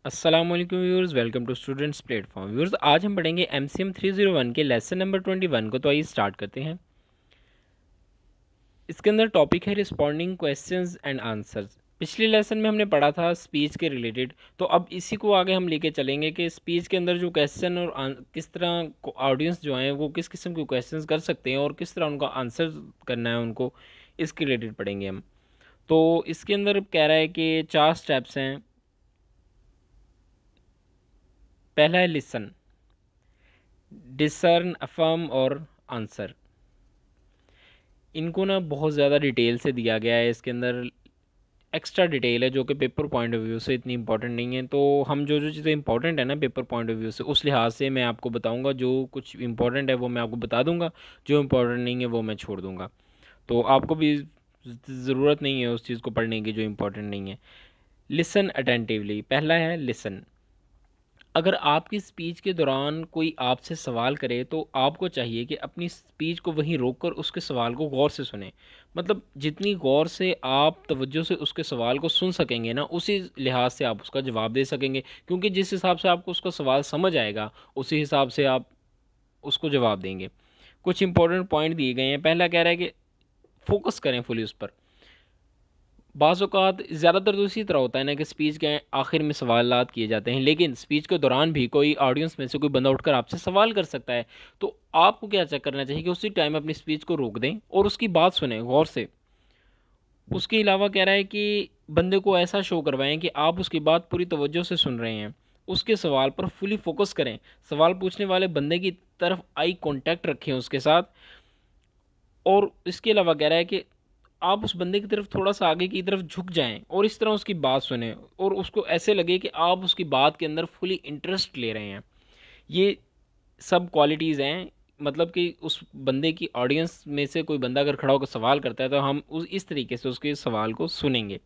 अस्सलाम वालेकुम viewers, welcome to students platform. Viewers, आज हम पढ़ेंगे MCM 301 के लेसन नंबर 21 को। तो आइए स्टार्ट करते हैं। इसके अंदर टॉपिक है रिस्पॉन्डिंग क्वेश्चंस एंड आंसर्स। पिछले लेसन में हमने पढ़ा था स्पीच के रिलेटेड, तो अब इसी को आगे हम लेके चलेंगे कि स्पीच के अंदर जो क्वेश्चन और किस तरह ऑडियंस जो है वो किस किस्म के क्वेश्चंस कर सकते हैं और किस तरह उनका आंसर करना है उनको, इसके रिलेटेड पढ़ेंगे हम। तो इसके अंदर कह रहा है कि 4 स्टेप्स हैं। पहला है लिसन, डिसर्न, अफर्म और आंसर। इनको ना बहुत ज़्यादा डिटेल से दिया गया है। इसके अंदर एक्स्ट्रा डिटेल है जो कि पेपर पॉइंट ऑफ व्यू से इतनी इंपॉर्टेंट नहीं है। तो हम जो जो चीज़ें इंपॉर्टेंट है ना पेपर पॉइंट ऑफ व्यू से, उस लिहाज से मैं आपको बताऊंगा। जो कुछ इंपॉर्टेंट है वो मैं आपको बता दूंगा, जो इंपॉर्टेंट नहीं है वो मैं छोड़ दूंगा। तो आपको भी ज़रूरत नहीं है उस चीज़ को पढ़ने की जो इंपॉर्टेंट नहीं है। लिसन अटेंटिवली, पहला है लिसन। अगर आपकी स्पीच के दौरान कोई आपसे सवाल करे तो आपको चाहिए कि अपनी स्पीच को वहीं रोककर उसके सवाल को गौर से सुने। मतलब जितनी गौर से आप तवज्जो से उसके सवाल को सुन सकेंगे ना, उसी लिहाज से आप उसका जवाब दे सकेंगे। क्योंकि जिस हिसाब से आपको उसका सवाल समझ आएगा उसी हिसाब से आप उसको जवाब देंगे। कुछ इंपॉर्टेंट पॉइंट दिए गए हैं। पहला कह रहा है कि फोकस करें फुली उस पर। बाज़ औक़ात ज़्यादातर तो इसी तरह होता है ना कि स्पीच के आखिर में सवालात किए जाते हैं, लेकिन स्पीच के दौरान भी कोई ऑडियंस में से कोई बंदा उठकर आपसे सवाल कर सकता है। तो आपको क्या चेक करना चाहिए कि उसी टाइम अपनी स्पीच को रोक दें और उसकी बात सुने गौर से। उसके अलावा कह रहा है कि बंदे को ऐसा शो करवाएं कि आप उसकी बात पूरी तवज्जो से सुन रहे हैं। उसके सवाल पर फुली फोकस करें। सवाल पूछने वाले बंदे की तरफ आई कांटेक्ट रखें उसके साथ। और इसके अलावा कह रहा है कि आप उस बंदे की तरफ थोड़ा सा आगे की तरफ झुक जाएं और इस तरह उसकी बात सुने और उसको ऐसे लगे कि आप उसकी बात के अंदर फुली इंटरेस्ट ले रहे हैं। ये सब क्वालिटीज़ हैं। मतलब कि उस बंदे की ऑडियंस में से कोई बंदा अगर खड़ा होकर सवाल करता है तो हम उस इस तरीके से उसके सवाल को सुनेंगे।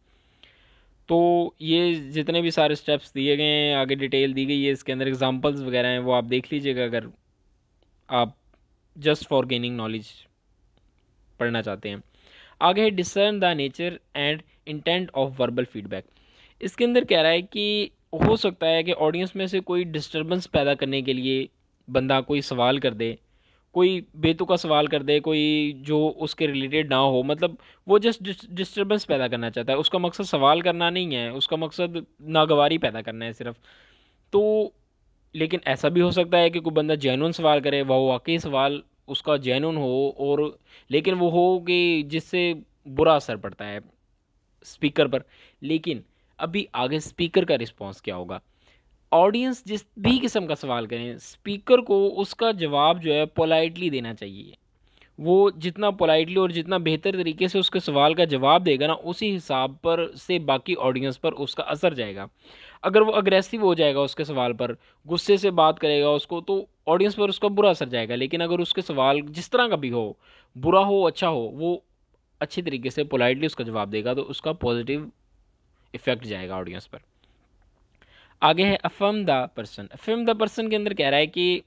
तो ये जितने भी सारे स्टेप्स दिए गए हैं, आगे डिटेल दी गई है, इसके अंदर एग्जांपल्स वगैरह हैं, वो आप देख लीजिएगा अगर आप जस्ट फॉर गेनिंग नॉलेज पढ़ना चाहते हैं। आगे है discern the nature and intent of verbal feedback. इसके अंदर कह रहा है कि हो सकता है कि ऑडियंस में से कोई डिस्टर्बेंस पैदा करने के लिए बंदा कोई सवाल कर दे, कोई बेतुका सवाल कर दे, कोई जो उसके रिलेटेड ना हो। मतलब वो जस्ट डिस्टर्बेंस पैदा करना चाहता है। उसका मकसद सवाल करना नहीं है, उसका मकसद नागवारी पैदा करना है सिर्फ। तो लेकिन ऐसा भी हो सकता है कि कोई बंदा जेन्युइन सवाल करे, वह वाकई सवाल उसका जेन्युइन हो, और लेकिन वो हो कि जिससे बुरा असर पड़ता है स्पीकर पर। लेकिन अभी आगे स्पीकर का रिस्पॉन्स क्या होगा। ऑडियंस जिस भी किस्म का सवाल करें, स्पीकर को उसका जवाब जो है पोलाइटली देना चाहिए। वो जितना पोलाइटली और जितना बेहतर तरीके से उसके सवाल का जवाब देगा ना, उसी हिसाब पर से बाकी ऑडियंस पर उसका असर जाएगा। अगर वो अग्रेसिव हो जाएगा उसके सवाल पर, गुस्से से बात करेगा उसको, तो ऑडियंस पर उसका बुरा असर जाएगा। लेकिन अगर उसके सवाल जिस तरह का भी हो, बुरा हो अच्छा हो, वो अच्छी तरीके से पोलाइटली उसका जवाब देगा, तो उसका पॉजिटिव इफेक्ट जाएगा ऑडियंस पर। आगे है affirm the person. Affirm the person के अंदर कह रहा है कि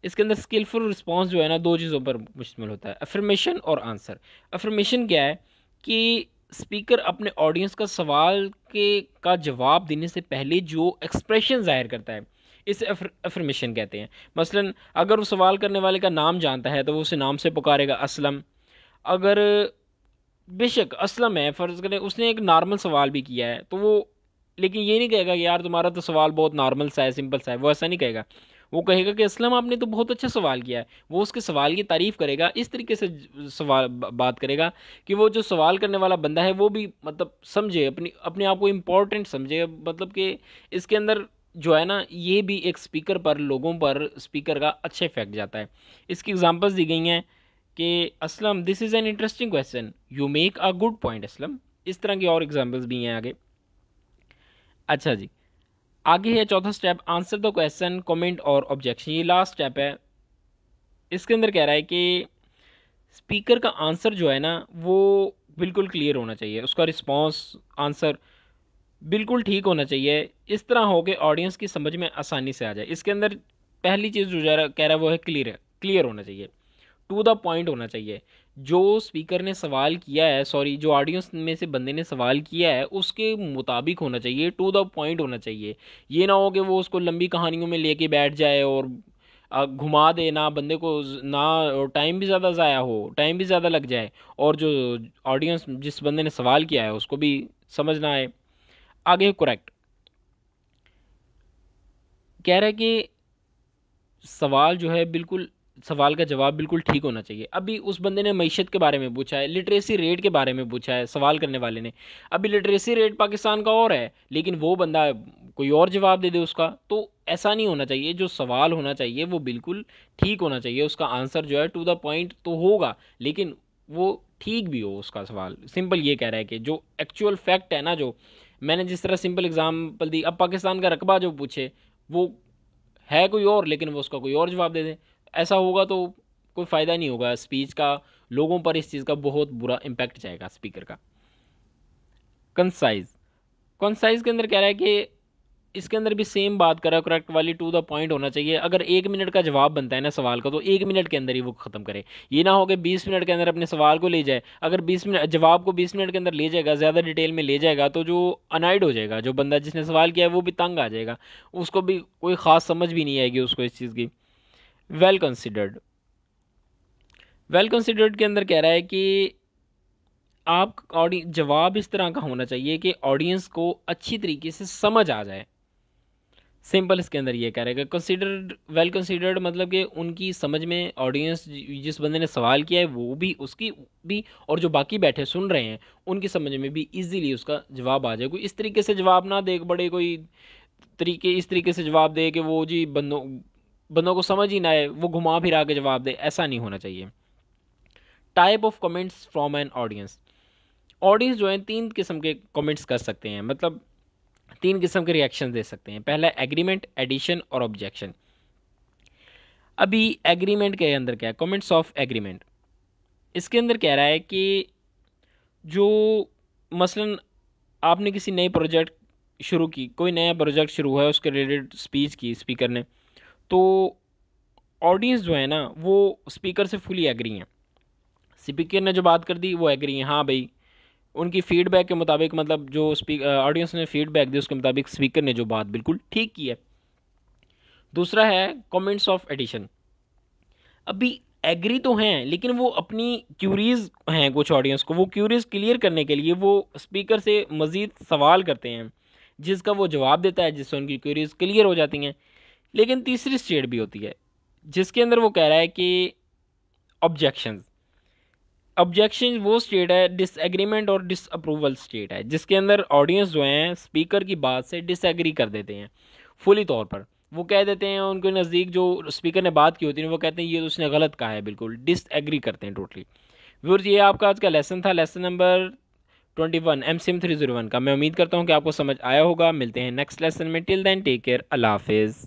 इसके अंदर स्किलफुल रिस्पॉन्स जो है ना, दो चीज़ों पर मुश्तमिल होता है, अफर्मेशन और आंसर। अफर्मेशन क्या है कि स्पीकर अपने ऑडियंस का सवाल के का जवाब देने से पहले जो एक्सप्रेशन जाहिर करता है, इसे अफर्मेशन कहते हैं। मसलन अगर वो सवाल करने वाले का नाम जानता है तो वो उसे नाम से पुकारेगा, असलम। अगर बेशक असलम है, फ़र्ज़ करें उसने एक नॉर्मल सवाल भी किया है, तो वो लेकिन ये नहीं कहेगा कि यार तुम्हारा तो सवाल बहुत नॉर्मल सा है, सिंपल सा है। वो ऐसा नहीं कहेगा। वो कहेगा कि असलम आपने तो बहुत अच्छा सवाल किया है। वो उसके सवाल की तारीफ़ करेगा, इस तरीके से सवाल बात करेगा कि वो जो सवाल करने वाला बंदा है वो भी मतलब समझे, अपनी अपने आप को इम्पोर्टेंट समझे। मतलब कि इसके अंदर जो है ना, ये भी एक स्पीकर पर, लोगों पर स्पीकर का अच्छा इफेक्ट जाता है। इसकी एग्जांपल्स दी गई हैं कि Aslam this is an interesting question, you make a good point Aslam. इस तरह की और एग्जांपल्स भी हैं आगे। अच्छा जी, आगे है चौथा step, answer the question, comment और ऑब्जेक्शन। ये लास्ट स्टेप है। इसके अंदर कह रहा है कि स्पीकर का आंसर जो है ना, वो बिल्कुल क्लियर होना चाहिए। उसका रिस्पॉन्स आंसर बिल्कुल ठीक होना चाहिए। इस तरह हो कि ऑडियंस की समझ में आसानी से आ जाए। इसके अंदर पहली चीज़ जो कह रहा है वो है क्लियर, क्लियर होना चाहिए, टू द पॉइंट होना चाहिए। जो स्पीकर ने सवाल किया है, सॉरी जो ऑडियंस में से बंदे ने सवाल किया है उसके मुताबिक होना चाहिए, टू द पॉइंट होना चाहिए। ये ना हो कि वो उसको लंबी कहानियों में लेके बैठ जाए और घुमा दे, ना बंदे को ना टाइम भी ज़्यादा ज़ाया हो, टाइम भी ज़्यादा लग जाए, और जो ऑडियंस जिस बंदे ने सवाल किया है उसको भी समझ ना आए। आगे करेक्ट कह रहा है कि सवाल जो है बिल्कुल, सवाल का जवाब बिल्कुल ठीक होना चाहिए। अभी उस बंदे ने मईशत के बारे में पूछा है, लिटरेसी रेट के बारे में पूछा है सवाल करने वाले ने। अभी लिटरेसी रेट पाकिस्तान का और है, लेकिन वो बंदा कोई और जवाब दे दे उसका, तो ऐसा नहीं होना चाहिए। जो सवाल होना चाहिए वो बिल्कुल ठीक होना चाहिए, उसका आंसर जो है टू द पॉइंट तो होगा, लेकिन वो ठीक भी हो उसका सवाल। सिंपल ये कह रहा है कि जो एक्चुअल फैक्ट है ना, जो मैंने जिस तरह सिंपल एग्जांपल दी, अब पाकिस्तान का रकबा जो पूछे वो है कोई और, लेकिन वो उसका कोई और जवाब दे दे, ऐसा होगा तो कोई फ़ायदा नहीं होगा स्पीच का। लोगों पर इस चीज़ का बहुत बुरा इम्पैक्ट जाएगा स्पीकर का। कंसाइज, कंसाइज के अंदर कह रहा है कि इसके अंदर भी सेम बात कर रहा है, करेक्ट वाली, टू द पॉइंट होना चाहिए। अगर 1 मिनट का जवाब बनता है ना सवाल का, तो 1 मिनट के अंदर ही वो खत्म करे। ये ना हो कि 20 मिनट के अंदर अपने सवाल को ले जाए। अगर 20 मिनट जवाब को 20 मिनट के अंदर ले जाएगा, ज़्यादा डिटेल में ले जाएगा, तो जो अनाइड हो जाएगा, जो बंदा जिसने सवाल किया है वो भी तंग आ जाएगा, उसको भी कोई ख़ास समझ भी नहीं आएगी उसको इस चीज़ की। वेल कंसिडर्ड, वेल कंसिडर्ड के अंदर कह रहा है कि आप जवाब इस तरह का होना चाहिए कि ऑडियंस को अच्छी तरीके से समझ आ जाए। सिंपल इसके अंदर ये कह रहा है कि कंसिडर्ड, वेल कंसिडर्ड मतलब कि उनकी समझ में, ऑडियंस जिस बंदे ने सवाल किया है वो भी, उसकी भी, और जो बाकी बैठे सुन रहे हैं उनकी समझ में भी इजीली उसका जवाब आ जाए। कोई इस तरीके से जवाब ना दे, बड़े कोई तरीके, इस तरीके से जवाब दे कि वो जी बंदों बंदों को समझ ही ना आए, वो घुमा फिरा के जवाब दे, ऐसा नहीं होना चाहिए। Type of comments from an audience, audience जो है 3 किस्म के कमेंट्स कर सकते हैं, मतलब 3 किस्म के रिएक्शन दे सकते हैं। पहला एग्रीमेंट, एडिशन और ऑब्जेक्शन। अभी एग्रीमेंट के अंदर क्या है, कमेंट्स ऑफ एग्रीमेंट, इसके अंदर कह रहा है कि जो मसलन आपने किसी नए प्रोजेक्ट शुरू की, कोई नया प्रोजेक्ट शुरू हुआ है, उसके रिलेटेड स्पीच की स्पीकर ने, तो ऑडियंस जो है ना वो स्पीकर से फुली एग्री हैं। स्पीकर ने जो बात कर दी वो एग्री है, हाँ भाई, उनकी फीडबैक के मुताबिक, मतलब जो ऑडियंस ने फीडबैक दी उसके मुताबिक स्पीकर ने जो बात बिल्कुल ठीक की है। दूसरा है कमेंट्स ऑफ एडिशन, अभी एग्री तो हैं लेकिन वो अपनी क्यूरीज हैं, कुछ ऑडियंस को वो क्यूरीज क्लियर करने के लिए वो स्पीकर से मज़ीद सवाल करते हैं, जिसका वो जवाब देता है, जिससे उनकी क्यूरीज क्लियर हो जाती हैं। लेकिन तीसरी स्टेट भी होती है जिसके अंदर वो कह रहा है कि ऑब्जेक्शंस, ऑब्जेक्शन वो स्टेट है, डिसएग्रीमेंट और डिसअप्रूवल स्टेट है, जिसके अंदर ऑडियंस जो हैं स्पीकर की बात से डिसएग्री कर देते हैं फुली तौर पर। वो कह देते हैं, उनके नज़दीक जो स्पीकर ने बात की होती है वो कहते हैं ये तो उसने गलत कहा है, बिल्कुल डिसएग्री करते हैं टोटली। व्यूअर्स, ये आपका आज का लेसन था, लेसन नंबर 21 MCM 301 का। मैं उम्मीद करता हूँ कि आपको समझ आया होगा। मिलते हैं नेक्स्ट लेसन में, टिल देन टेक केयर, अल्लाह हाफिज़।